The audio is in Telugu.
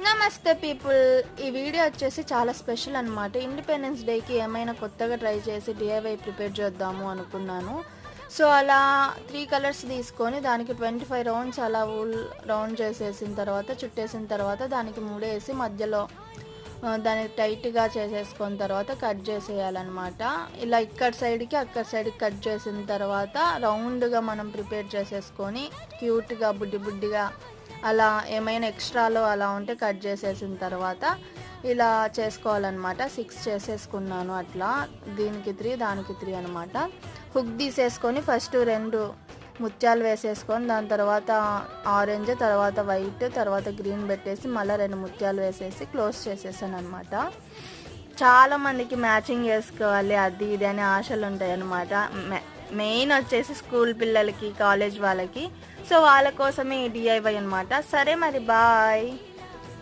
నమస్తే పీపుల్. ఈ వీడియో వచ్చేసి చాలా స్పెషల్ అనమాట. ఇండిపెండెన్స్ డేకి ఏమైనా కొత్తగా ట్రై చేసి డిఐవై ప్రిపేర్ చేద్దాము అనుకున్నాను. సో అలా 3 కలర్స్ తీసుకొని దానికి 25 రౌండ్స్ అలా రౌండ్ చేసేసిన తర్వాత చుట్టేసిన తర్వాత దానికి ముడేసి మధ్యలో దాన్ని టైట్గా చేసేసుకున్న తర్వాత కట్ చేసేయాలన్నమాట. ఇలా ఇక్కడ సైడ్కి అక్కడ సైడ్కి కట్ చేసిన తర్వాత రౌండ్గా మనం ప్రిపేర్ చేసేసుకొని క్యూట్గా బుడ్డిగా అలా ఏమైనా ఎక్స్ట్రాలో అలా ఉంటే కట్ చేసేసిన తర్వాత ఇలా చేసుకోవాలన్నమాట. 6 చేసేసుకున్నాను అట్లా. దీనికి 3 దానికి 3 అనమాట. హుక్ తీసేసుకొని ఫస్ట్ 2 ముత్యాలు వేసేసుకొని దాని తర్వాత ఆరెంజ్, తర్వాత వైట్, తర్వాత గ్రీన్ పెట్టేసి మళ్ళీ 2 ముత్యాలు వేసేసి క్లోజ్ చేసేసాను అనమాట. చాలామందికి మ్యాచింగ్ వేసుకోవాలి అది ఇది అనే ఆశలు ఉంటాయి అన్నమాట. మెయిన్ వచ్చేసి స్కూల్ పిల్లలకి, కాలేజ్ వాళ్ళకి. సో వాళ్ళ కోసమే ఈ డిఐవై అనమాట. సరే మరి బాయ్.